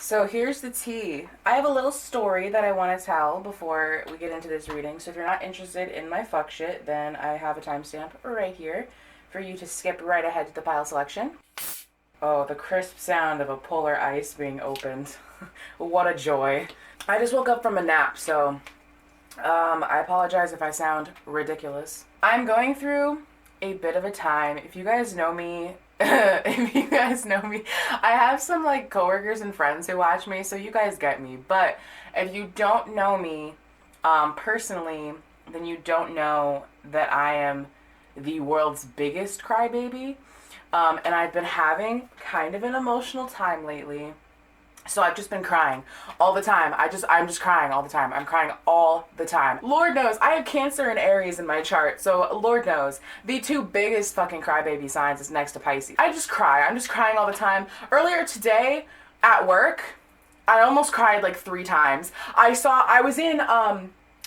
So here's the tea. I have a little story that I want to tell before we get into this reading. So if you're not interested in my fuck shit, then I have a timestamp right here for you to skip right ahead to the pile selection. Oh, the crisp sound of a polar ice being opened. What a joy. I just woke up from a nap, so I apologize if I sound ridiculous. I'm going through a bit of a time. If you guys know me, I have some like coworkers and friends who watch me, so you guys get me. But if you don't know me personally, then you don't know that I am the world's biggest crybaby. And I've been having kind of an emotional time lately. So I've just been crying all the time. I'm just crying all the time. I'm crying all the time. Lord knows, I have Cancer and Aries in my chart, so Lord knows, the two biggest fucking crybaby signs is next to Pisces. I just cry. I'm just crying all the time. Earlier today at work, I almost cried like 3 times.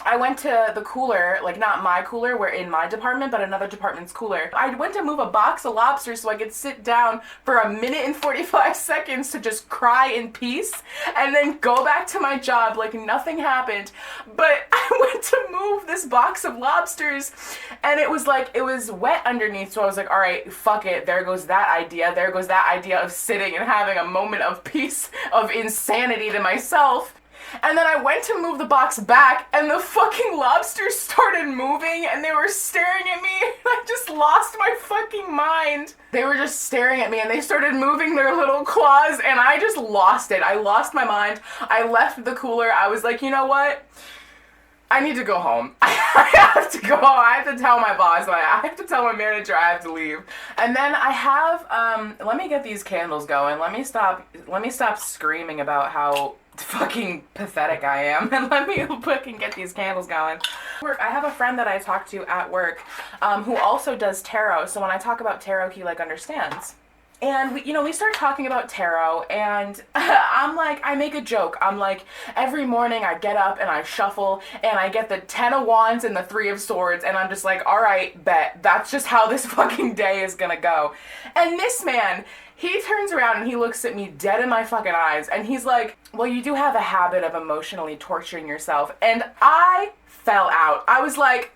I went to the cooler, like not my cooler, we're in my department, but another department's cooler. I went to move a box of lobsters so I could sit down for 1 minute and 45 seconds to just cry in peace and then go back to my job like nothing happened. But I went to move this box of lobsters and it was wet underneath, so I was like, all right, fuck it, there goes that idea. There goes that idea of sitting and having a moment of peace, of insanity to myself. And then I went to move the box back, and the fucking lobsters started moving, and they were staring at me. I just lost my fucking mind. They were just staring at me, and they started moving their little claws, and I just lost it. I lost my mind. I left the cooler. I was like, you know what? I need to go home. I have to go home. I have to tell my boss. I have to tell my manager I have to leave. And then I have, let me get these candles going. Let me stop screaming about how fucking pathetic I am, and let me fucking get these candles going. I have a friend that I talk to at work who also does tarot, so when I talk about tarot, he like understands. And we start talking about tarot, and I'm like, I make a joke. I'm like, every morning I get up and I shuffle and I get the 10 of Wands and the 3 of Swords, and I'm just like, all right, bet. That's just how this fucking day is gonna go. And this man, he turns around and he looks at me dead in my fucking eyes, and he's like, well, you do have a habit of emotionally torturing yourself. And I fell out. I was like,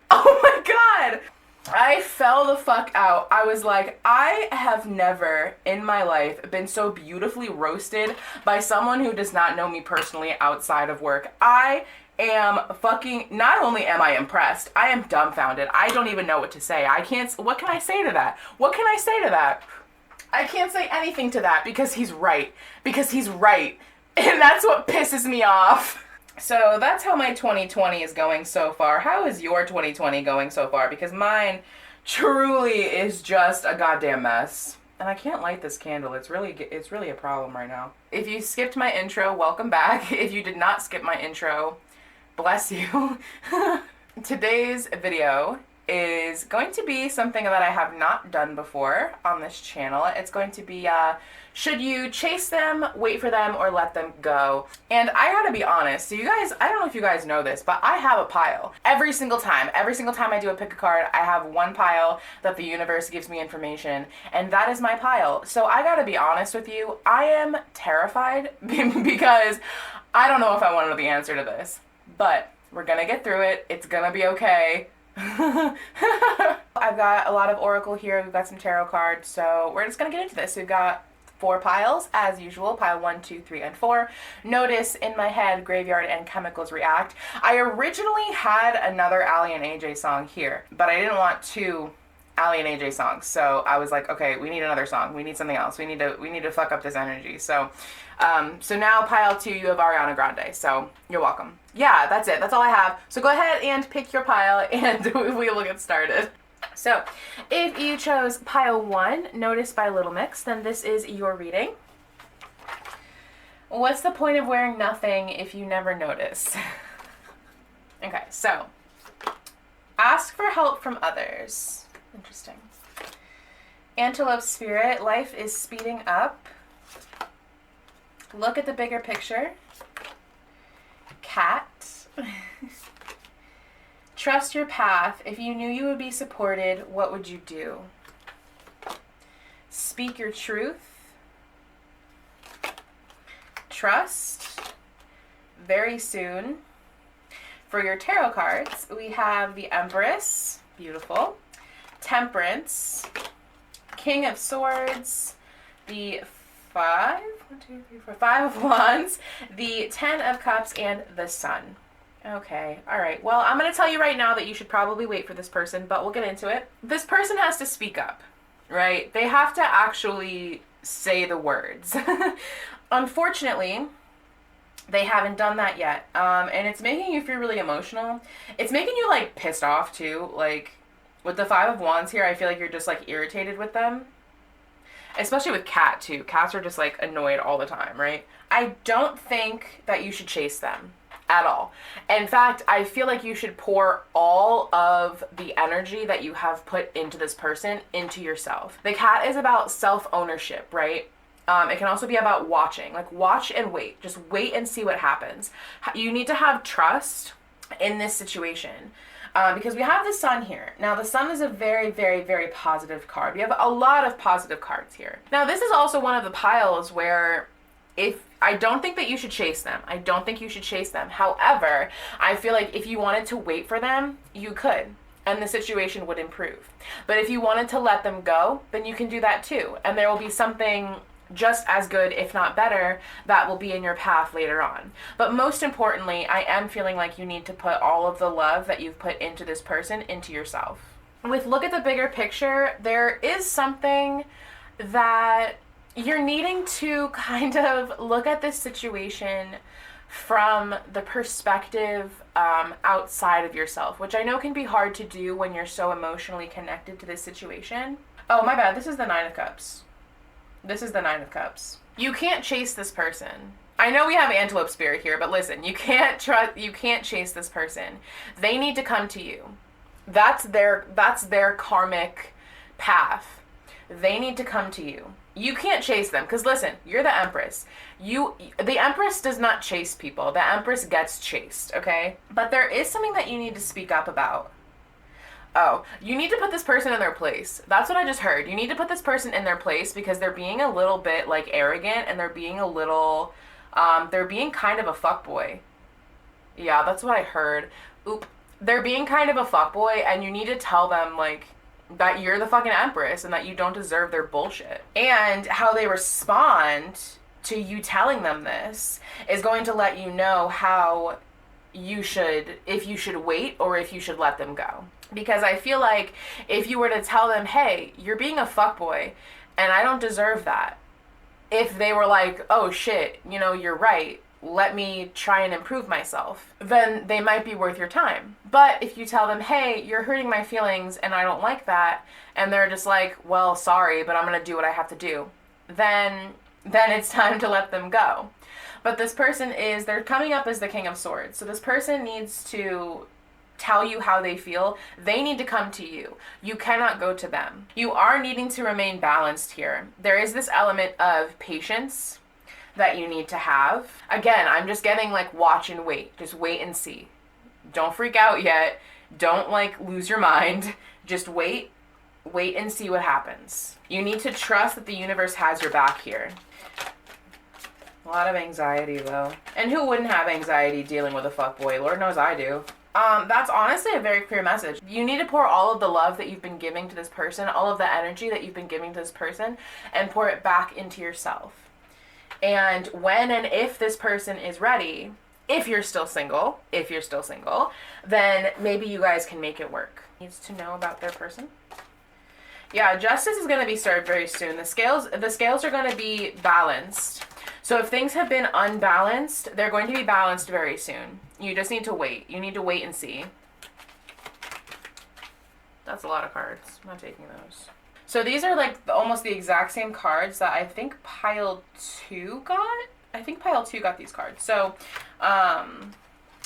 oh my God. I fell the fuck out. I was like, I have never in my life been so beautifully roasted by someone who does not know me personally outside of work. I am fucking, not only am I impressed, I am dumbfounded. I don't even know what to say. What can I say to that? What can I say to that? I can't say anything to that because he's right. Because he's right. And that's what pisses me off. So that's how my 2020 is going so far. How is your 2020 going so far? Because mine truly is just a goddamn mess. And I can't light this candle. It's really a problem right now. If you skipped my intro, welcome back. If you did not skip my intro, bless you. Today's video is going to be something that I have not done before on this channel. It's going to be, should you chase them, wait for them, or let them go? And I gotta be honest, so you guys, I don't know if you guys know this, but I have a pile. Every single time I do a pick a card, I have one pile that the universe gives me information, and that is my pile. So I gotta be honest with you, I am terrified because I don't know if I want to know the answer to this, but we're gonna get through it. It's gonna be okay. I've got a lot of oracle here. We've got some tarot cards, so we're just gonna get into this. We've got 4 piles as usual, pile 1, 2, 3, and 4. Notice in my head, graveyard and chemicals react. I originally had another Ali and AJ song here, but I didn't want 2 Ali and AJ songs, so I was like, okay, we need another song. We need something else. We need to fuck up this energy. So now pile 2, you have Ariana Grande. So you're welcome. Yeah, that's it. That's all I have. So go ahead and pick your pile, and we will get started. So if you chose pile 1, notice by Little Mix, then this is your reading. What's the point of wearing nothing if you never notice? Okay, so ask for help from others. Interesting. Antelope Spirit, life is speeding up. Look at the bigger picture. Cat. Trust your path. If you knew you would be supported, what would you do? Speak your truth. trust very soon. For your tarot cards, we have the Empress, beautiful, Temperance, King of Swords, the Five of Wands, the Ten of Cups, and the Sun. Okay, all right. Well, I'm going to tell you right now that you should probably wait for this person, but we'll get into it. This person has to speak up, right? They have to actually say the words. Unfortunately, they haven't done that yet, and it's making you feel really emotional. It's making you, like, pissed off, too. Like, with the Five of Wands here, I feel like you're just, like, irritated with them. Especially with Cat, too. Cats are just, like, annoyed all the time, right? I don't think that you should chase them at all. In fact, I feel like you should pour all of the energy that you have put into this person into yourself. The Cat is about self-ownership, right? It can also be about watching. Like, watch and wait. Just wait and see what happens. You need to have trust in this situation. Because we have the Sun here. Now, the Sun is a very, very, very positive card. We have a lot of positive cards here. Now, this is also one of the piles where I don't think that you should chase them. I don't think you should chase them. However, I feel like if you wanted to wait for them, you could. And the situation would improve. But if you wanted to let them go, then you can do that too. And there will be something just as good, if not better, that will be in your path later on. But most importantly, I am feeling like you need to put all of the love that you've put into this person into yourself. With look at the bigger picture, there is something that you're needing to kind of look at this situation from the perspective outside of yourself, which I know can be hard to do when you're so emotionally connected to this situation. Oh, my bad. This is the Nine of Cups. This is the Nine of Cups. You can't chase this person. I know we have Antelope Spirit here, but listen, you can't chase this person. They need to come to you. That's their karmic path. They need to come to you. You can't chase them, because listen, you're the Empress. The Empress does not chase people. The Empress gets chased, okay? But there is something that you need to speak up about. Oh, you need to put this person in their place. That's what I just heard. You need to put this person in their place because they're being a little bit, like, arrogant, and they're being they're being kind of a fuckboy. Yeah, that's what I heard. Oop. They're being kind of a fuckboy, and you need to tell them, like, that you're the fucking Empress and that you don't deserve their bullshit. And how they respond to you telling them this is going to let you know how if you should wait or if you should let them go. Because I feel like if you were to tell them, hey, you're being a fuckboy and I don't deserve that. If they were like, oh shit, you're right, let me try and improve myself, then they might be worth your time. But if you tell them, hey, you're hurting my feelings and I don't like that, and they're just like, well, sorry, but I'm going to do what I have to do, then it's time to let them go. But this person they're coming up as the King of Swords. So this person needs to tell you how they feel. They need to come to you. You cannot go to them. You are needing to remain balanced here. There is this element of patience that you need to have. Again, I'm just getting like watch and wait. Just wait and see. Don't freak out yet. Don't like lose your mind. Just wait and see what happens. You need to trust that the universe has your back here. A lot of anxiety though. And who wouldn't have anxiety dealing with a fuckboy? Lord knows I do. That's honestly a very clear message. You need to pour all of the love that you've been giving to this person, all of the energy that you've been giving to this person, and pour it back into yourself. And when and if this person is ready, if you're still single, then maybe you guys can make it work. Needs to know about their person. Yeah, justice is going to be served very soon. The scales are going to be balanced. So if things have been unbalanced, they're going to be balanced very soon. You just need to wait. You need to wait and see. That's a lot of cards. I'm not taking those. So these are like almost the exact same cards that I think pile 2 got. I think pile 2 got these cards. So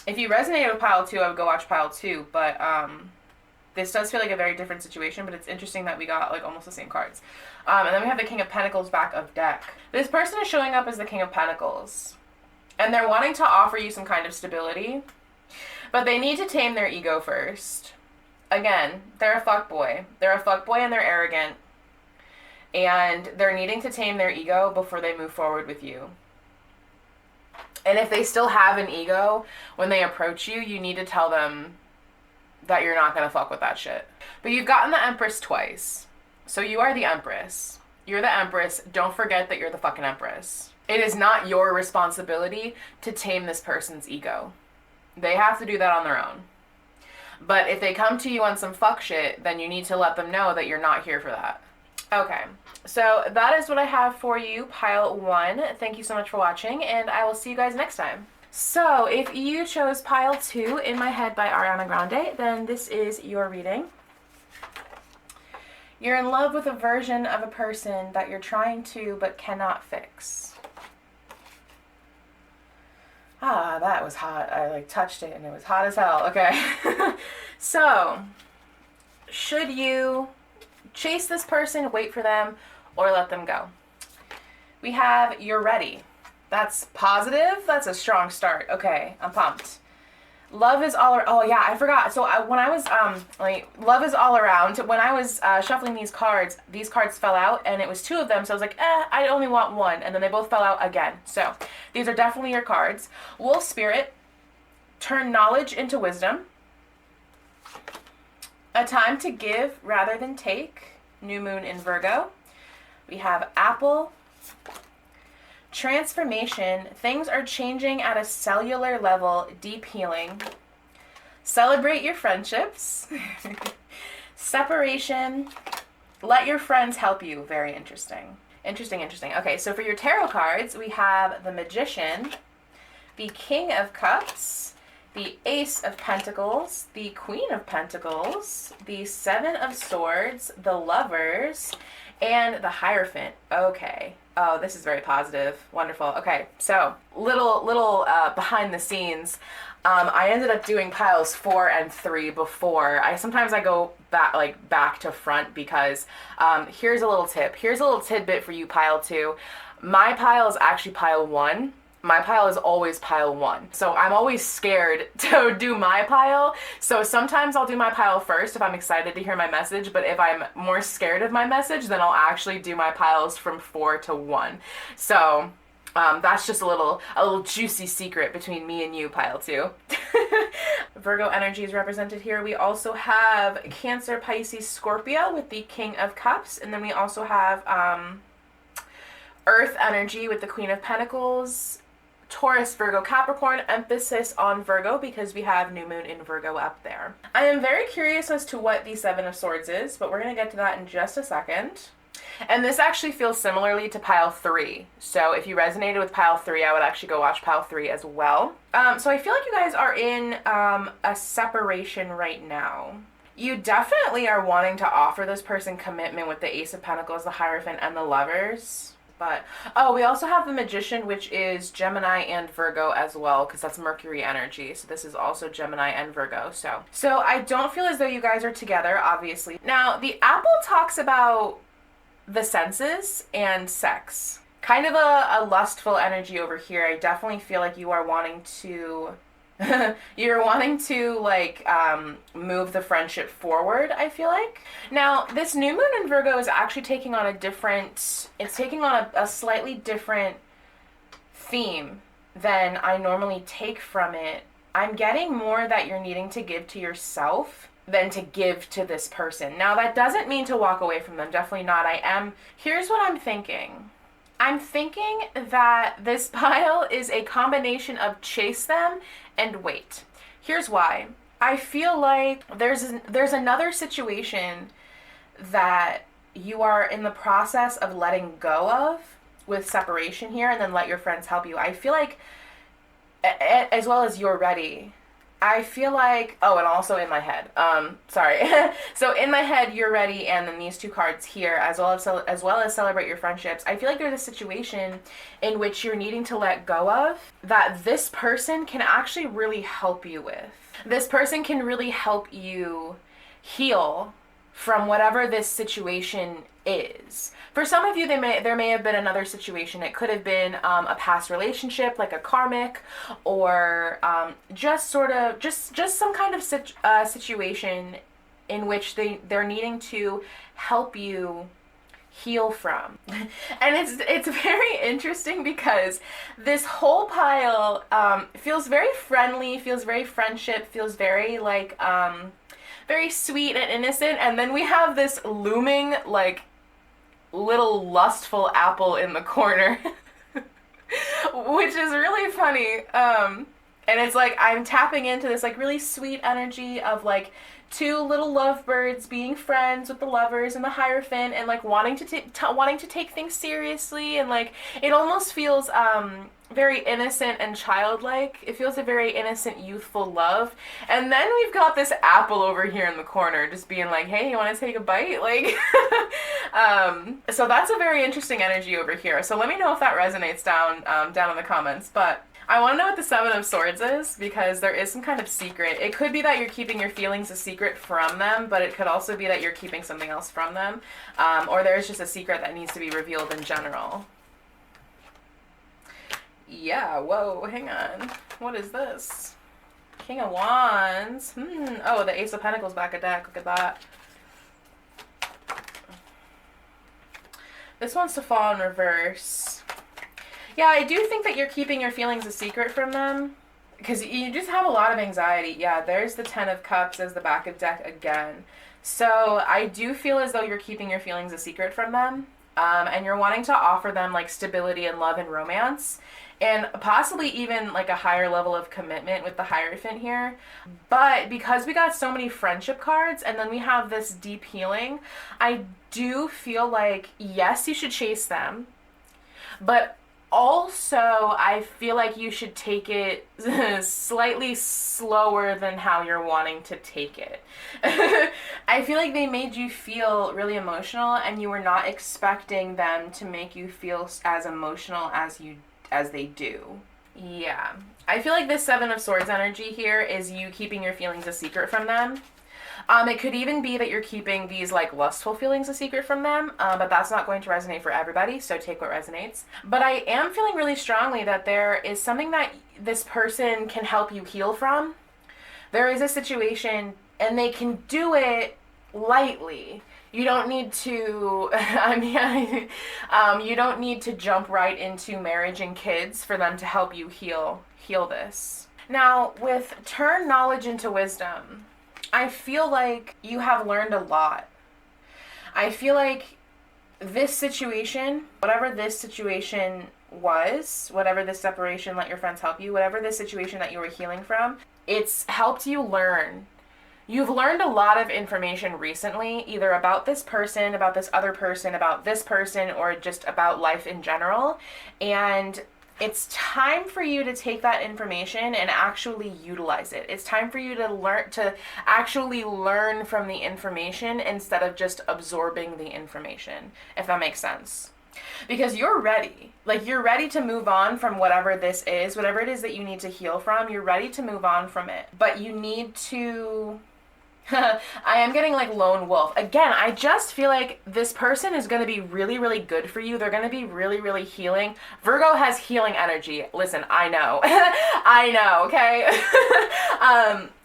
if you resonate with pile 2, I would go watch pile 2. But this does feel like a very different situation, but it's interesting that we got like almost the same cards. And then we have the King of Pentacles back of deck. This person is showing up as the King of Pentacles. And they're wanting to offer you some kind of stability. But they need to tame their ego first. Again, they're a fuckboy. They're a fuckboy and they're arrogant. And they're needing to tame their ego before they move forward with you. And if they still have an ego, when they approach you, you need to tell them that you're not going to fuck with that shit. But you've gotten the Empress twice. So you are the Empress. You're the Empress. Don't forget that you're the fucking Empress. It is not your responsibility to tame this person's ego. They have to do that on their own. But if they come to you on some fuck shit, then you need to let them know that you're not here for that. Okay, so that is what I have for you, pile 1. Thank you so much for watching, and I will see you guys next time. So if you chose pile 2, In My Head by Ariana Grande, then this is your reading. You're in love with a version of a person that you're trying to but cannot fix. Ah, that was hot. I like touched it and it was hot as hell. Okay. So, should you chase this person, wait for them, or let them go? We have You're Ready. That's positive. That's a strong start. Okay, I'm pumped. Love is all around. Oh yeah, I forgot. So when I was love is all around. When I was shuffling these cards fell out, and it was 2 of them. So I was like, I only want 1, and then they both fell out again. So these are definitely your cards. Wolf Spirit, turn knowledge into wisdom. A time to give rather than take. New Moon in Virgo. We have Apple. Transformation, things are changing at a cellular level, deep healing. Celebrate your friendships. Separation, let your friends help you. Very interesting. Interesting. Okay, so for your tarot cards, we have the Magician, the King of Cups, the Ace of Pentacles, the Queen of Pentacles, the Seven of Swords, the Lovers, and the Hierophant. Okay. Oh, this is very positive. Wonderful. Okay, so little behind the scenes. I ended up doing piles 4 and 3 before. Sometimes I go back to front because here's a little tip. Here's a little tidbit for you, pile 2. My pile is actually pile 1. My pile is always pile 1. So I'm always scared to do my pile. So sometimes I'll do my pile first if I'm excited to hear my message, but if I'm more scared of my message, then I'll actually do my piles from 4 to 1. So that's just a little juicy secret between me and you, pile 2. Virgo energy is represented here. We also have Cancer, Pisces, Scorpio with the King of Cups, and then we also have Earth energy with the Queen of Pentacles, Taurus, Virgo, Capricorn, emphasis on Virgo because we have New Moon in Virgo up there. I am very curious as to what the Seven of Swords is, but we're going to get to that in just a second. And this actually feels similarly to pile 3. So if you resonated with pile 3, I would actually go watch pile 3 as well. So I feel like you guys are in a separation right now. You definitely are wanting to offer this person commitment with the Ace of Pentacles, the Hierophant, and the Lovers. But, oh, we also have the Magician, which is Gemini and Virgo as well, because that's Mercury energy. So this is also Gemini and Virgo. So I don't feel as though you guys are together, obviously. Now, the Apple talks about the senses and sex. Kind of a lustful energy over here. I definitely feel like you are wanting to... you're wanting to move the friendship forward, I feel like. Now, this new moon in Virgo is actually taking on a slightly different theme than I normally take from it. I'm getting more that you're needing to give to yourself than to give to this person. Now, that doesn't mean to walk away from them. Definitely not. Here's what I'm thinking. I'm thinking that this pile is a combination of chase them and wait. Here's why. I feel like there's another situation that you are in the process of letting go of with separation here, and then let your friends help you. I feel like, as well as You're Ready, I feel like, oh, and also In My Head. Sorry. So In My Head, You're Ready, and then these 2 cards here, as well as Celebrate Your Friendships. I feel like there's a situation in which you're needing to let go of that this person can actually really help you with. This person can really help you heal from whatever this situation is. For some of you, there may have been another situation. It could have been a past relationship, like a karmic, or just some kind of situation in which they're needing to help you heal from. And it's very interesting because this whole pile feels very friendly, feels very friendship, feels very like very sweet and innocent, and then we have this looming like little lustful apple in the corner. Which is really funny. And it's like I'm tapping into this like really sweet energy of like two little lovebirds being friends with the lovers and the Hierophant, and like wanting to take things seriously, and like it almost feels very innocent and childlike. It feels a very innocent, youthful love. And then we've got this apple over here in the corner just being like, hey, you want to take a bite? Like, so that's a very interesting energy over here. So let me know if that resonates down in the comments. But I want to know what the Seven of Swords is, because there is some kind of secret. It could be that you're keeping your feelings a secret from them, but it could also be that you're keeping something else from them. Or there's just a secret that needs to be revealed in general. Yeah, whoa, hang on. What is this? King of Wands. Oh, the Ace of Pentacles back of deck. Look at that. This wants to fall in reverse. Yeah, I do think that you're keeping your feelings a secret from them, because you just have a lot of anxiety. Yeah, there's the Ten of Cups as the back of deck again. So I do feel as though you're keeping your feelings a secret from them, and you're wanting to offer them like stability and love and romance, and possibly even like a higher level of commitment with the Hierophant here. But because we got so many friendship cards and then we have this deep healing, I do feel like, yes, you should chase them, but also I feel like you should take it slightly slower than how you're wanting to take it. I feel like they made you feel really emotional, and you were not expecting them to make you feel as emotional as they do. Yeah. I feel like this Seven of Swords energy here is you keeping your feelings a secret from them. It could even be that you're keeping these like lustful feelings a secret from them, but that's not going to resonate for everybody, so take what resonates. But I am feeling really strongly that there is something that this person can help you heal from. There is a situation, and they can do it lightly. You don't need to, you don't need to jump right into marriage and kids for them to help you heal this. Now, with turn knowledge into wisdom, I feel like you have learned a lot. I feel like this situation, whatever this situation was, whatever this separation, let your friends help you, whatever this situation that you were healing from, it's helped you learn. You've learned a lot of information recently, either about this person, about this other person, about this person, or just about life in general. And it's time for you to take that information and actually utilize it. It's time for you to actually learn from the information instead of just absorbing the information, if that makes sense. Because you're ready. Like, you're ready to move on from whatever this is, whatever it is that you need to heal from. You're ready to move on from it. But you need to... I am getting like lone wolf. Again, I just feel like this person is going to be really, really good for you. They're going to be really, really healing. Virgo has healing energy. Listen, I know. I know, okay?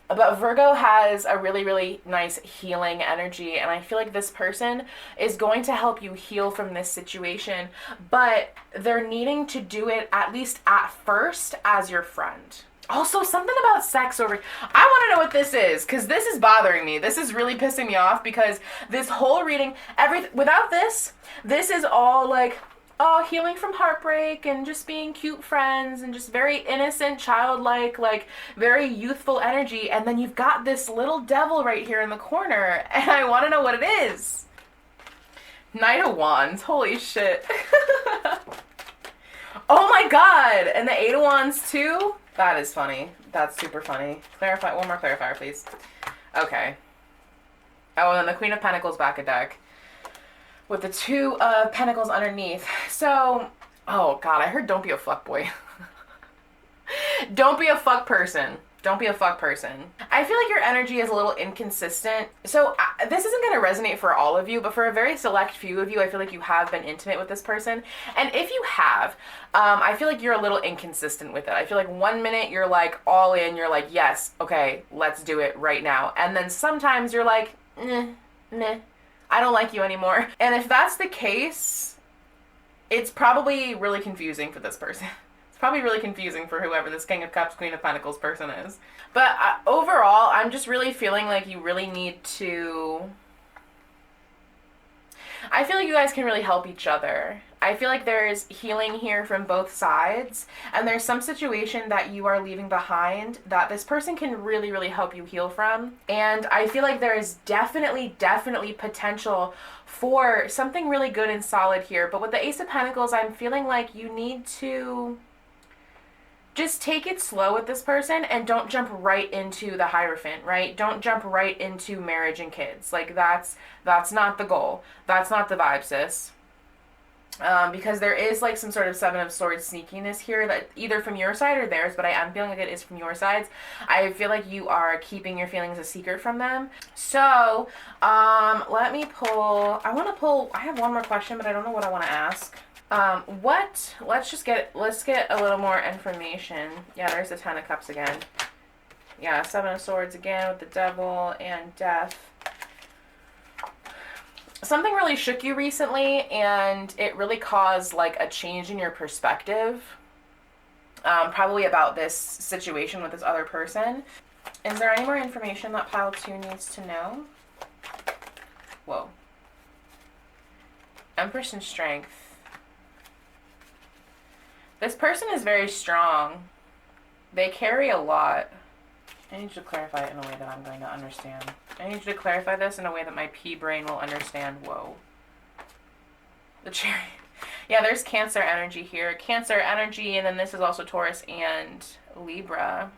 But Virgo has a really, really nice healing energy, and I feel like this person is going to help you heal from this situation, but they're needing to do it at least at first as your friend. Also, something about sex over... I want to know what this is, because this is bothering me. This is really pissing me off, because this whole reading, without this is all like, oh, healing from heartbreak and just being cute friends and just very innocent, childlike, like very youthful energy. And then you've got this little devil right here in the corner, and I want to know what it is. Knight of Wands. Holy shit. Oh my god. And the Eight of Wands too? That is funny. That's super funny. Clarify. One more clarifier, please. Okay. Oh, and then the Queen of Pentacles back a deck with the Two of Pentacles underneath. So, oh god, I heard don't be a fuckboy. Don't be a fuck person. Don't be a fuck person. I feel like your energy is a little inconsistent. So this isn't going to resonate for all of you, but for a very select few of you, I feel like you have been intimate with this person. And if you have, I feel like you're a little inconsistent with it. I feel like 1 minute you're like all in, you're like, yes, okay, let's do it right now. And then sometimes you're like, nah. I don't like you anymore. And if that's the case, it's probably really confusing for this person. It's probably really confusing for whoever this King of Cups, Queen of Pentacles person is. But overall, I'm just really feeling like you really need to... I feel like you guys can really help each other. I feel like there's healing here from both sides, and there's some situation that you are leaving behind that this person can really, really help you heal from. And I feel like there is definitely potential for something really good and solid here. But with the Ace of Pentacles, I'm feeling like you need to just take it slow with this person and don't jump right into the Hierophant, right? Don't jump right into marriage and kids. Like, that's not the goal. That's not the vibe, sis. Because there is like some sort of Seven of Swords sneakiness here, that either from your side or theirs, but I am feeling like it is from your sides. I feel like you are keeping your feelings a secret from them. So, let me pull, I have one more question, but I don't know what I want to ask. Let's get a little more information. Yeah, there's the Ten of Cups again. Yeah, Seven of Swords again with the Devil and Death. Something really shook you recently, and it really caused like a change in your perspective. Probably about this situation with this other person. Is there any more information that pile 2 needs to know? Whoa. Empress and Strength. This person is very strong. They carry a lot. I need you to clarify it in a way that I'm going to understand. I need you to clarify this in a way that my pea brain will understand. Whoa. The Chariot. Yeah, there's Cancer energy here. Cancer energy, and then this is also Taurus and Libra.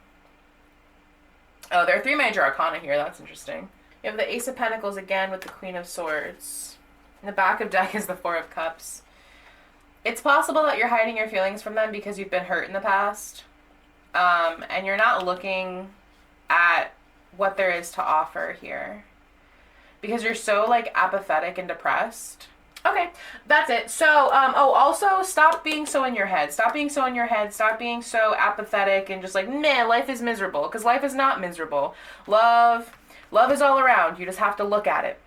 Oh, there are 3 major arcana here. That's interesting. You have the Ace of Pentacles again with the Queen of Swords. In the back of deck is the Four of Cups. It's possible that you're hiding your feelings from them because you've been hurt in the past. And you're not looking at what there is to offer here. Because you're so, like, apathetic and depressed. Okay, that's it. So, also, stop being so in your head. Stop being so in your head. Stop being so apathetic and just like, meh, life is miserable. Because life is not miserable. Love is all around. You just have to look at it.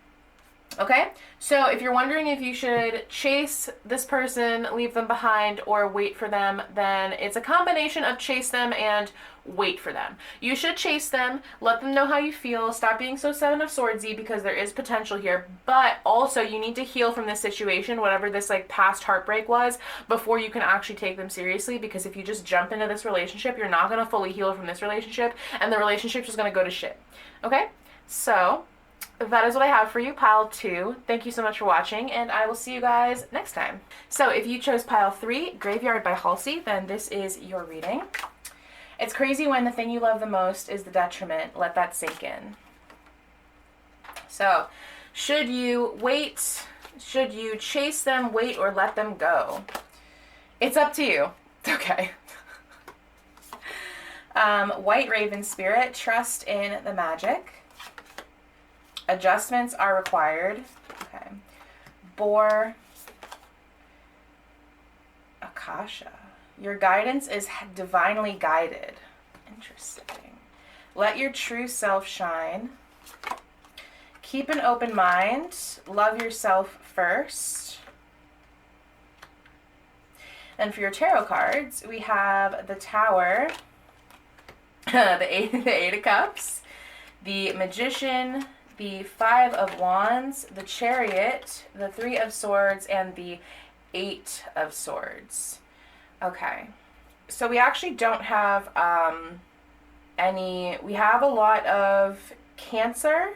Okay, so if you're wondering if you should chase this person, leave them behind, or wait for them, then it's a combination of chase them and wait for them. You should chase them, let them know how you feel, stop being so Seven of Swordsy because there is potential here, but also you need to heal from this situation, whatever this like past heartbreak was, before you can actually take them seriously, because if you just jump into this relationship, you're not going to fully heal from this relationship, and the relationship's just going to go to shit. Okay, so... that is what I have for you, pile 2. Thank you so much for watching, and I will see you guys next time. So if you chose pile 3, Graveyard by Halsey, then this is your reading. It's crazy when the thing you love the most is the detriment. Let that sink in. So, should you wait? Should you chase them, wait, or let them go? It's up to you. Okay. White Raven Spirit, trust in the magic. Adjustments are required. Okay. Boar. Akasha. Your guidance is divinely guided. Interesting. Let your true self shine. Keep an open mind. Love yourself first. And for your tarot cards, we have the Tower, the Eight of Cups, the Magician, the Five of Wands, the Chariot, the Three of Swords, and the Eight of Swords. Okay. So we actually don't have we have a lot of Cancer.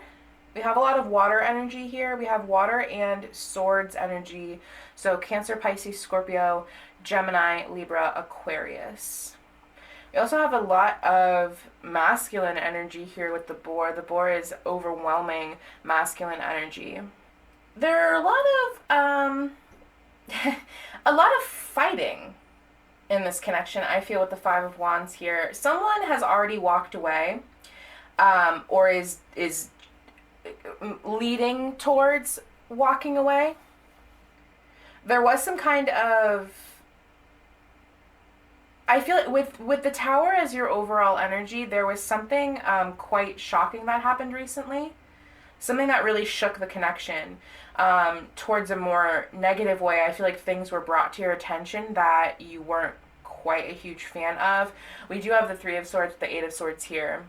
We have a lot of water energy here. We have water and swords energy. So Cancer, Pisces, Scorpio, Gemini, Libra, Aquarius. We also have a lot of masculine energy here with the Boar. The Boar is overwhelming masculine energy. There are a lot of a lot of fighting in this connection, I feel, with the Five of Wands here. Someone has already walked away, or is leading towards walking away. There was some kind of, I feel like with the Tower as your overall energy, there was something quite shocking that happened recently. something that really shook the connection towards a more negative way. I feel like things were brought to your attention that you weren't quite a huge fan of. We do have the Three of Swords, the Eight of Swords here.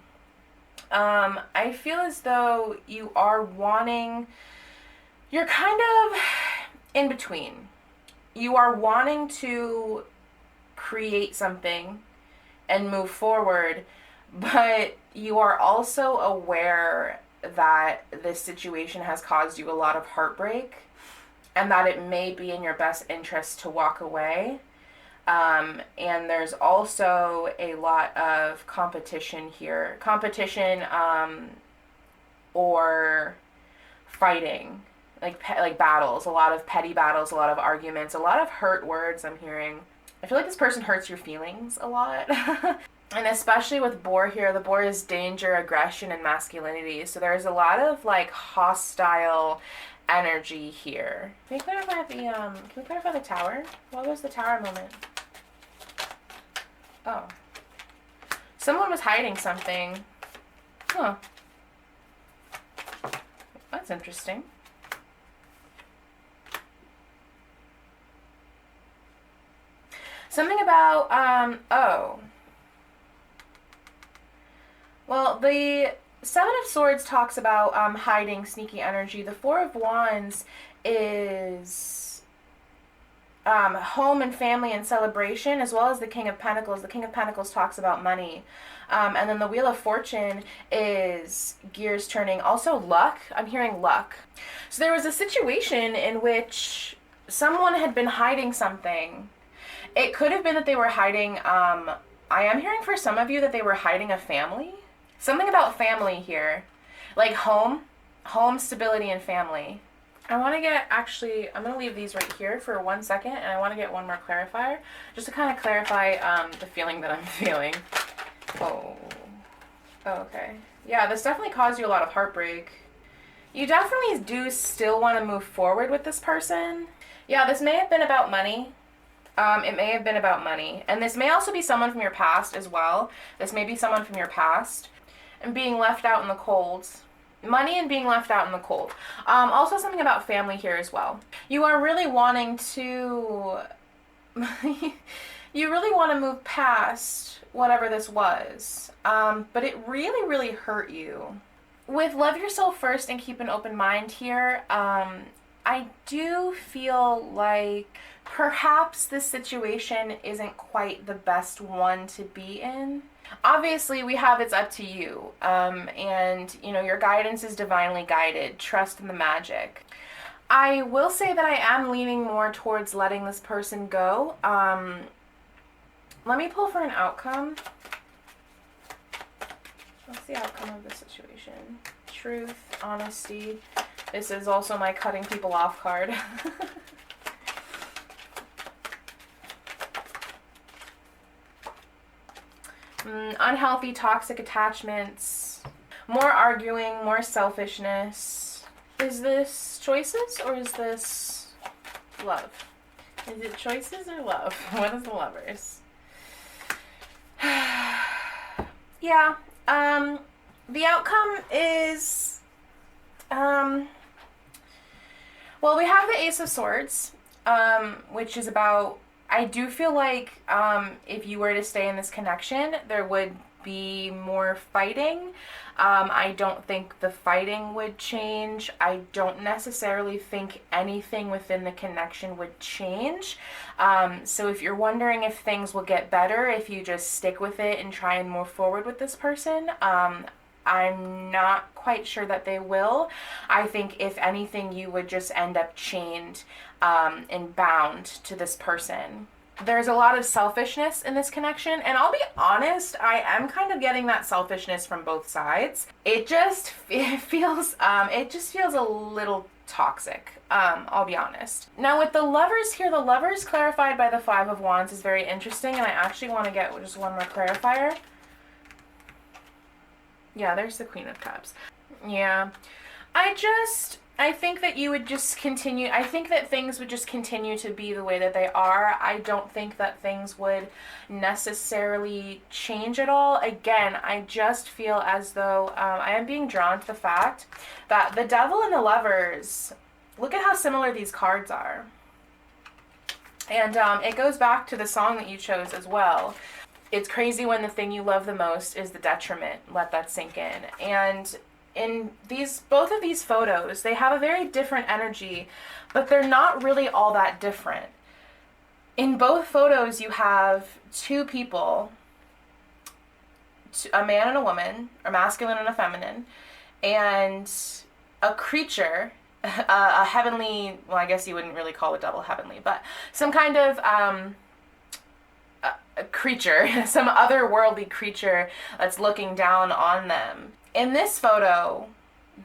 I feel as though you are wanting, you're kind of in between. You are wanting to create something and move forward, but you are also aware that this situation has caused you a lot of heartbreak and that it may be in your best interest to walk away. And there's also a lot of competition here. Competition or fighting, like battles, a lot of petty battles, a lot of arguments, a lot of hurt words I'm hearing. I feel like this person hurts your feelings a lot. And especially with boar here, the boar is danger, aggression, and masculinity. So there's a lot of like hostile energy here. Can we clarify the tower? What was the tower moment? Oh. Someone was hiding something. Huh. That's interesting. Something about, oh. Well, the Seven of Swords talks about hiding sneaky energy. The Four of Wands is home and family and celebration, as well as the King of Pentacles. The King of Pentacles talks about money. And then the Wheel of Fortune is gears turning. Also luck. I'm hearing luck. So there was a situation in which someone had been hiding something. It could have been that they were hiding, I am hearing for some of you that they were hiding a family. Something about family here. Like home, stability, and family. I want to get, actually, I'm going to leave these right here for 1 second, and I want to get one more clarifier, just to kind of clarify the feeling that I'm feeling. Oh, okay. Yeah, this definitely caused you a lot of heartbreak. You definitely do still want to move forward with this person. Yeah, this may have been about money. It may have been about money. And this may also be someone from your past as well. This may be someone from your past. And being left out in the cold. Money and being left out in the cold. Also something about family here as well. You are really wanting to... you really want to move past whatever this was. But it really, really hurt you. With love yourself first and keep an open mind here, I do feel like perhaps this situation isn't quite the best one to be in. Obviously, we have it's up to you. And, you know, your guidance is divinely guided. Trust in the magic. I will say that I am leaning more towards letting this person go. Let me pull for an outcome. What's the outcome of this situation? Truth, honesty. This is also my cutting people off card. Unhealthy, toxic attachments. More arguing, more selfishness. Is this choices or is this love? Is it choices or love? What is the lovers? Yeah. The outcome is, well, we have the Ace of Swords, which is about, I do feel like, if you were to stay in this connection, there would be more fighting. I don't think the fighting would change. I don't necessarily think anything within the connection would change. So if you're wondering if things will get better if you just stick with it and try and move forward with this person, I'm not quite sure that they will. I think if anything, you would just end up chained and bound to this person. There's a lot of selfishness in this connection, and I'll be honest, I am kind of getting that selfishness from both sides. It just feels a little toxic. I'll be honest. Now with the lovers here, the lovers clarified by the Five of Wands is very interesting, and I actually want to get just one more clarifier. Yeah, there's the Queen of Cups. Yeah. I think that you would just continue, I think that things would just continue to be the way that they are. I don't think that things would necessarily change at all. Again, I just feel as though I am being drawn to the fact that the Devil and the Lovers, look at how similar these cards are. And it goes back to the song that you chose as well. It's crazy when the thing you love the most is the detriment. Let that sink in. And in both of these photos, they have a very different energy, but they're not really all that different. In both photos, you have two people, a man and a woman, a masculine and a feminine, and a creature, a heavenly, well, I guess you wouldn't really call the devil heavenly, but some kind of a creature, some otherworldly creature that's looking down on them. In this photo,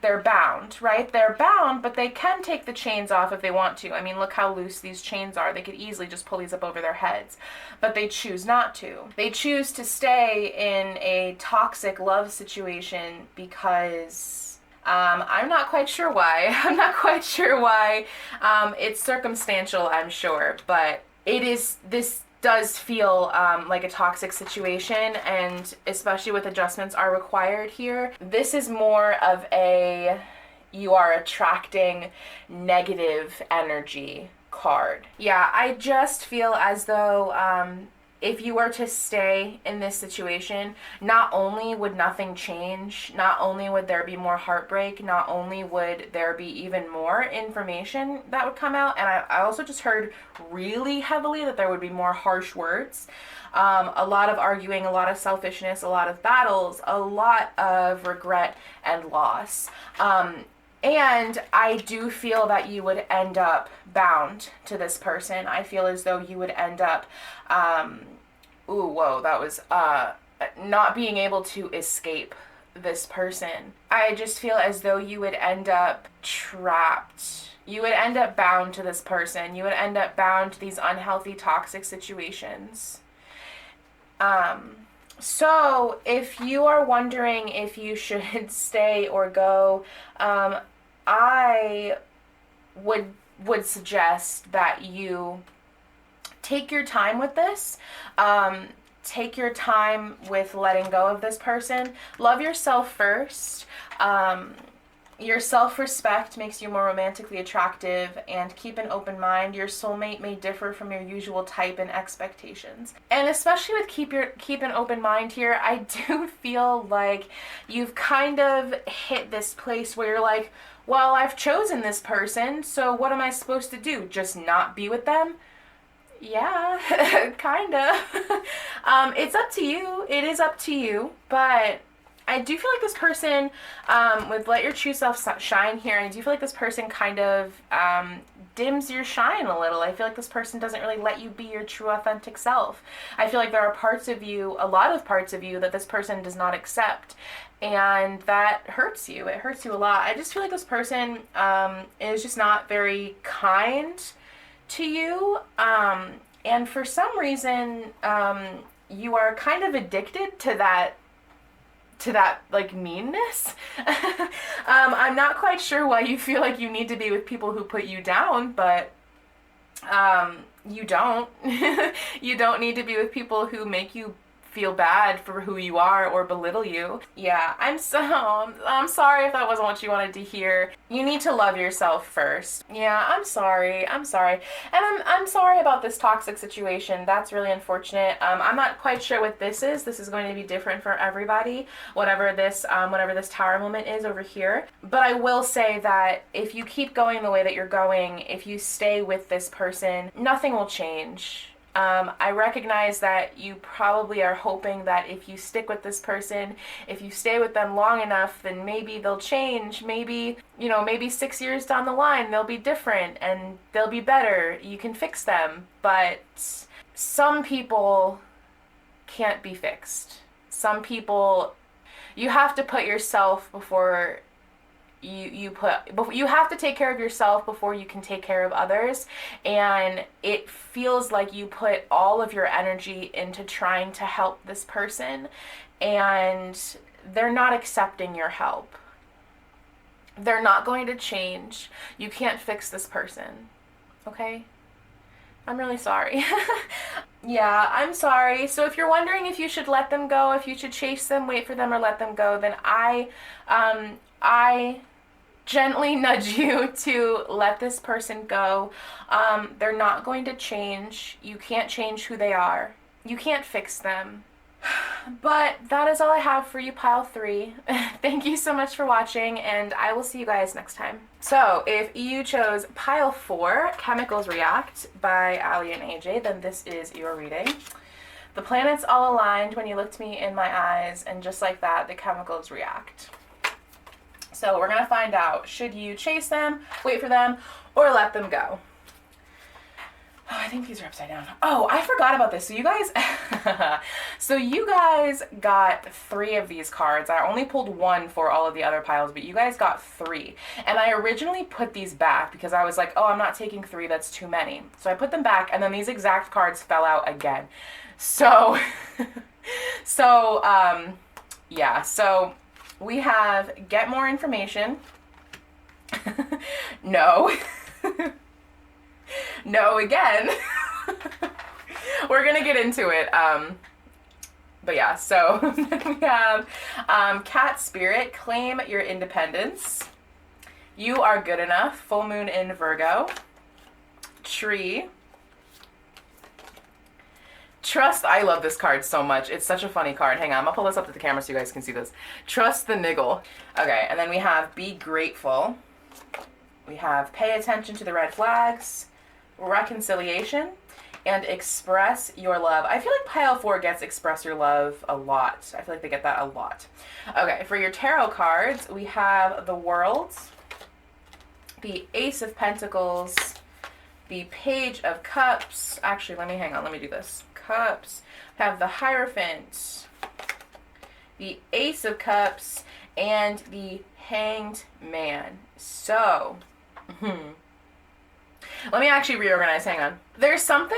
they're bound, right? They're bound, but they can take the chains off if they want to. I mean, look how loose these chains are. They could easily just pull these up over their heads, but they choose not to. They choose to stay in a toxic love situation because I'm not quite sure why. I'm not quite sure why. It's circumstantial, I'm sure, but this does feel like a toxic situation, and especially with adjustments are required here. This is more of a you are attracting negative energy card. Yeah, I just feel as though if you were to stay in this situation, not only would nothing change, not only would there be more heartbreak, not only would there be even more information that would come out, and I also just heard really heavily that there would be more harsh words, a lot of arguing, a lot of selfishness, a lot of battles, a lot of regret and loss. And I do feel that you would end up bound to this person. I feel as though you would end up, that was, not being able to escape this person. I just feel as though you would end up trapped. You would end up bound to this person. You would end up bound to these unhealthy, toxic situations. So if you are wondering if you should stay or go, I would suggest that you take your time with this. Take your time with letting go of this person. Love yourself first. Your self-respect makes you more romantically attractive, and keep an open mind. Your soulmate may differ from your usual type and expectations. And especially with keep an open mind here, I do feel like you've kind of hit this place where you're like, well, I've chosen this person, so what am I supposed to do? Just not be with them? Yeah, kinda. It's up to you. It is up to you, but I do feel like this person, with let your true self shine here, and I do feel like this person kind of dims your shine a little. I feel like this person doesn't really let you be your true authentic self. I feel like there are parts of you, a lot of parts of you, that this person does not accept, and that hurts you. It hurts you a lot. I just feel like this person is just not very kind to you, and for some reason you are kind of addicted to that like meanness. I'm not quite sure why you feel like you need to be with people who put you down, but you don't. You don't need to be with people who make you feel bad for who you are or belittle you. Yeah, I'm sorry if that wasn't what you wanted to hear. You need to love yourself first. Yeah, I'm sorry. And I'm sorry about this toxic situation. That's really unfortunate. I'm not quite sure what this is. This is going to be different for everybody, whatever this tower moment is over here. But I will say that if you keep going the way that you're going, if you stay with this person, nothing will change. I recognize that you probably are hoping that if you stick with this person, if you stay with them long enough, then maybe they'll change. Maybe 6 years down the line, they'll be different and they'll be better. You can fix them. But some people can't be fixed. Some people, you have to put yourself before you have to take care of yourself before you can take care of others, and it feels like you put all of your energy into trying to help this person, and they're not accepting your help. They're not going to change. You can't fix this person. Okay? I'm really sorry. Yeah, I'm sorry. So if you're wondering if you should let them go, if you should chase them, wait for them, or let them go, then I gently nudge you to let this person go. They're not going to change. You can't change who they are. You can't fix them. But that is all I have for you, pile 3. Thank you so much for watching, and I will see you guys next time. So, if you chose pile 4, Chemicals React by Ali and AJ, then this is your reading. The planets all aligned when you looked me in my eyes, and just like that, the chemicals react. So we're going to find out, should you chase them, wait for them, or let them go? Oh, I think these are upside down. Oh, I forgot about this. So you guys got 3 of these cards. I only pulled 1 for all of the other piles, but you guys got 3. And I originally put these back because I was like, oh, I'm not taking 3. That's too many. So I put them back, and then these exact cards fell out again. So, yeah. So we have get more information. No. No, again. We're gonna get into it. But yeah, so we have Cat Spirit, claim your independence. You are good enough, full moon in Virgo. Tree. Trust, I love this card so much. It's such a funny card. Hang on, I'm gonna pull this up to the camera so you guys can see this. Trust the niggle. Okay, and then we have be grateful. We have pay attention to the red flags. Reconciliation, and express your love. I feel like pile 4 gets express your love a lot. I feel like they get that a lot. Okay, for your tarot cards, we have the World, the Ace of Pentacles, the Page of Cups. Actually, let me do this. Cups. We have the Hierophant, the Ace of Cups, and the Hanged Man. So, let me actually reorganize. Hang on. There's something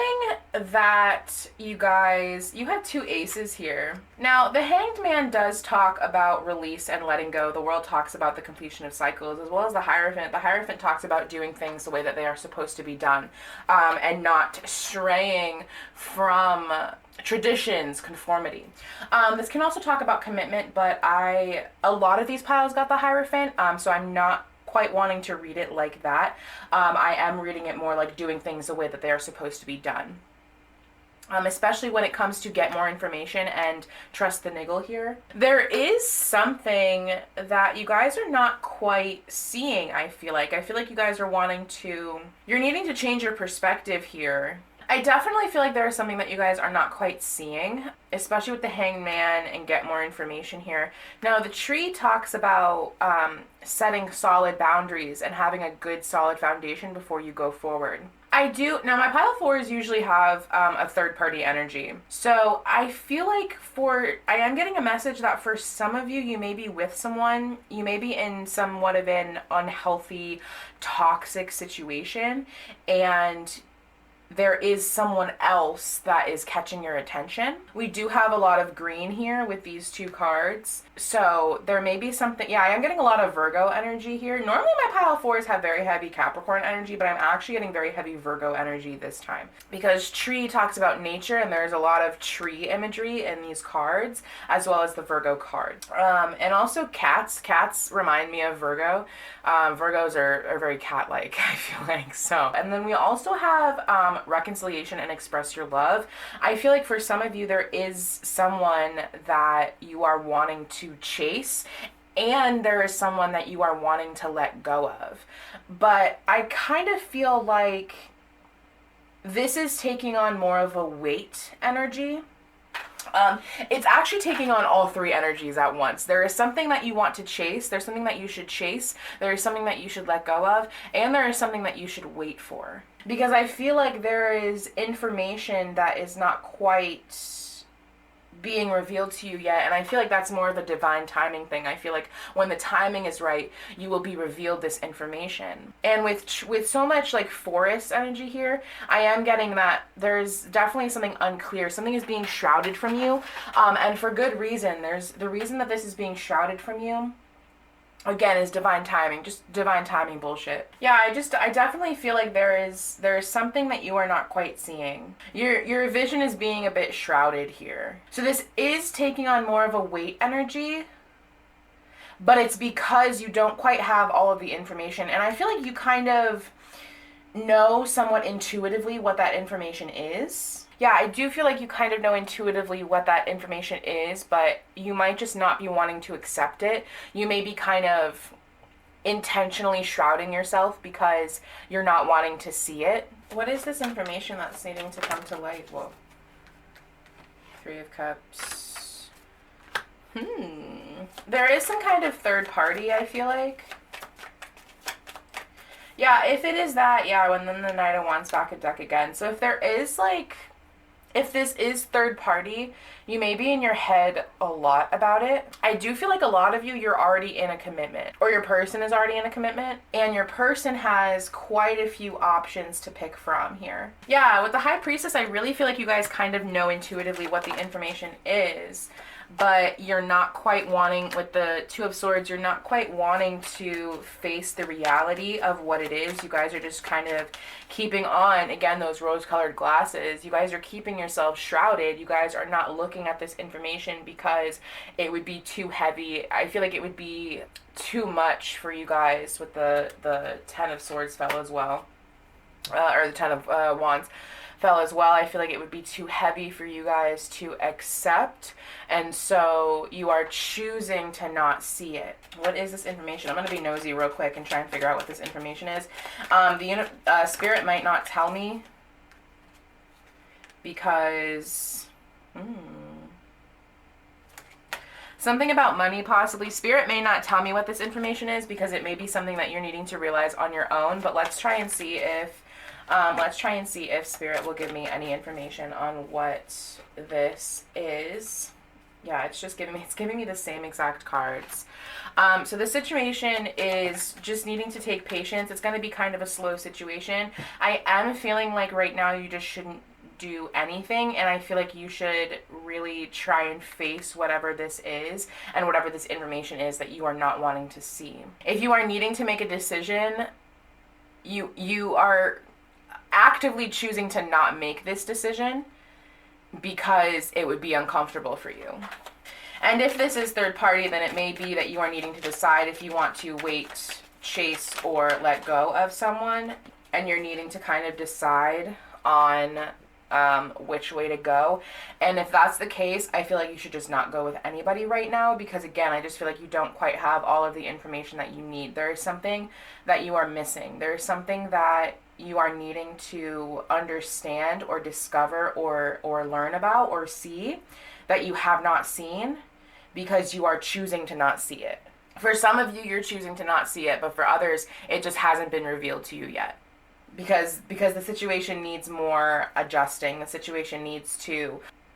that you have 2 aces here. Now, the Hanged Man does talk about release and letting go. The World talks about the completion of cycles, as well as the Hierophant. The Hierophant talks about doing things the way that they are supposed to be done, and not straying from traditions, conformity. This can also talk about commitment, but a lot of these piles got the Hierophant, so I'm not quite wanting to read it like that. I am reading it more like doing things the way that they are supposed to be done. Especially when it comes to get more information and trust the niggle here. There is something that you guys are not quite seeing, I feel like. I feel like you guys are you're needing to change your perspective here. I definitely feel like there is something that you guys are not quite seeing, especially with the Hanged Man and get more information here. Now, the Tree talks about setting solid boundaries and having a good solid foundation before you go forward. Now my pile 4s usually have a third party energy. So I feel like I am getting a message that for some of you, you may be with someone, you may be in somewhat of an unhealthy, toxic situation, and there is someone else that is catching your attention. We do have a lot of green here with these 2 cards. So there may be something, yeah, I am getting a lot of Virgo energy here. Normally my pile 4s have very heavy Capricorn energy, but I'm actually getting very heavy Virgo energy this time. Because Tree talks about nature, and there's a lot of tree imagery in these cards, as well as the Virgo card. And also cats. Cats remind me of Virgo. Virgos are very cat-like, I feel like. So, and then we also have reconciliation and express your love. I feel like for some of you, there is someone that you are wanting to chase, and there is someone that you are wanting to let go of. But I kind of feel like this is taking on more of a weight energy. It's actually taking on all 3 energies at once. There is something that you want to chase, there's something that you should chase, there is something that you should let go of, and there is something that you should wait for. Because I feel like there is information that is not quite being revealed to you yet, and I feel like that's more of a divine timing thing. I feel like when the timing is right, you will be revealed this information. And with so much like forest energy here, I am getting that there's definitely something unclear. Something is being shrouded from you, and for good reason. There's the reason that this is being shrouded from you again, is divine timing, just divine timing bullshit. Yeah, I definitely feel like there is something that you are not quite seeing. Your vision is being a bit shrouded here. So this is taking on more of a weight energy, but it's because you don't quite have all of the information. And I feel like you kind of know somewhat intuitively what that information is. Yeah, I do feel like you kind of know intuitively what that information is, but you might just not be wanting to accept it. You may be kind of intentionally shrouding yourself because you're not wanting to see it. What is this information that's needing to come to light? Whoa. Three of Cups. There is some kind of third party, I feel like. Yeah, if it is that, yeah, and then the Knight of Wands back a deck again. So if there is, like, if this is third party, you may be in your head a lot about it. I do feel like a lot of you, you're already in a commitment, or your person is already in a commitment, and your person has quite a few options to pick from here. Yeah, with the High Priestess, I really feel like you guys kind of know intuitively what the information is, but you're not quite wanting, with the Two of Swords, you're not quite wanting to face the reality of what it is. You guys are just kind of keeping on, again, those rose-colored glasses. You guys are keeping yourselves shrouded. You guys are not looking at this information because it would be too heavy. I feel like it would be too much for you guys with the Ten of Swords fell as well, or the Ten of Wands fell as well. I feel like it would be too heavy for you guys to accept, and so you are choosing to not see it. What is this information? I'm going to be nosy real quick and try and figure out what this information is. Spirit might not tell me because something about money, possibly. Spirit may not tell me what this information is because it may be something that you're needing to realize on your own, but let's try and see if Spirit will give me any information on what this is. Yeah, it's giving me the same exact cards. So the situation is just needing to take patience. It's going to be kind of a slow situation. I am feeling like right now you just shouldn't do anything, and I feel like you should really try and face whatever this is and whatever this information is that you are not wanting to see. If you are needing to make a decision, you are actively choosing to not make this decision because it would be uncomfortable for you. And if this is third party, then it may be that you are needing to decide if you want to wait, chase, or let go of someone, and you're needing to kind of decide on which way to go. And if that's the case, I feel like you should just not go with anybody right now because, again, I just feel like you don't quite have all of the information that you need. There is something that you are missing. There is something that you are needing to understand or discover or learn about or see that you have not seen because you are choosing to not see it. For some of you, you're choosing to not see it, but for others, it just hasn't been revealed to you yet. Because the situation needs more adjusting. The situation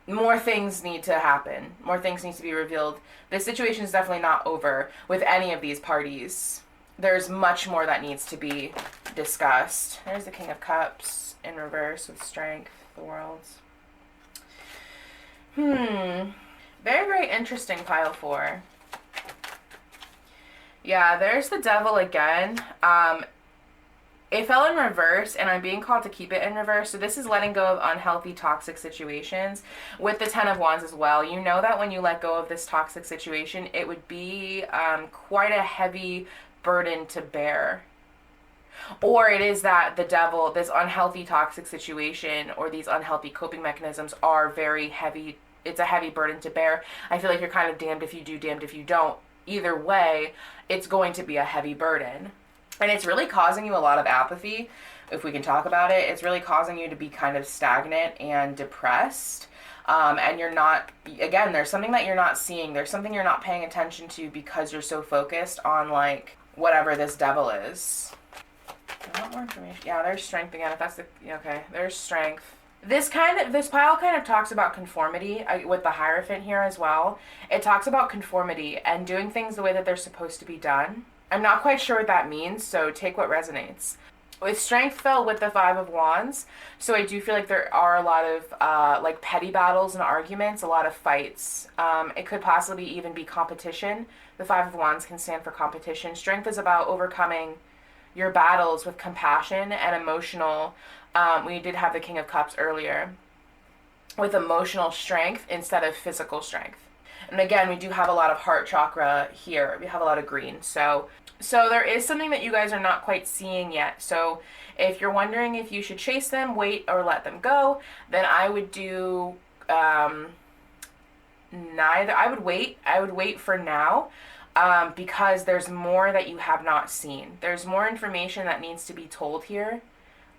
more things need to happen. More things need to be revealed. This situation is definitely not over with any of these parties. There's much more that needs to be discussed. There's the King of Cups in reverse with Strength, the Worlds. Very, very interesting, pile 4. Yeah, there's the Devil again. It fell in reverse, and I'm being called to keep it in reverse. So this is letting go of unhealthy, toxic situations. With the Ten of Wands as well, you know that when you let go of this toxic situation, it would be quite a heavy burden to bear. Or it is that the Devil, this unhealthy, toxic situation, or these unhealthy coping mechanisms are very heavy. It's a heavy burden to bear. I feel like you're kind of damned if you do, damned if you don't. Either way, it's going to be a heavy burden. And it's really causing you a lot of apathy, if we can talk about it. It's really causing you to be kind of stagnant and depressed. And you're not, again, there's something that you're not seeing. There's something you're not paying attention to because you're so focused on, like, whatever this Devil is. I want more information. Yeah, there's Strength again. If that's the, okay, there's Strength. This pile kind of talks about conformity with the Hierophant here as well. It talks about conformity and doing things the way that they're supposed to be done. I'm not quite sure what that means, so take what resonates. With strength fell with the Five of Wands, so I do feel like there are a lot of like petty battles and arguments, a lot of fights. It could possibly even be competition. The Five of Wands can stand for competition. Strength is about overcoming your battles with compassion and emotional. We did have the King of Cups earlier, with emotional strength instead of physical strength. And again, we do have a lot of heart chakra here. We have a lot of green. So there is something that you guys are not quite seeing yet. So if you're wondering if you should chase them, wait, or let them go, then I would do neither. I would wait. I would wait for now. Because there's more that you have not seen. There's more information that needs to be told here.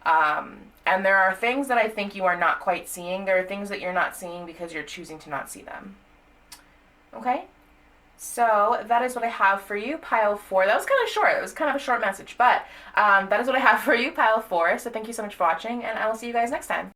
And there are things that I think you are not quite seeing. There are things that you're not seeing because you're choosing to not see them. Okay? So that is what I have for you, pile 4. That was kind of short. It was kind of a short message, but that is what I have for you, pile 4. So thank you so much for watching, and I will see you guys next time.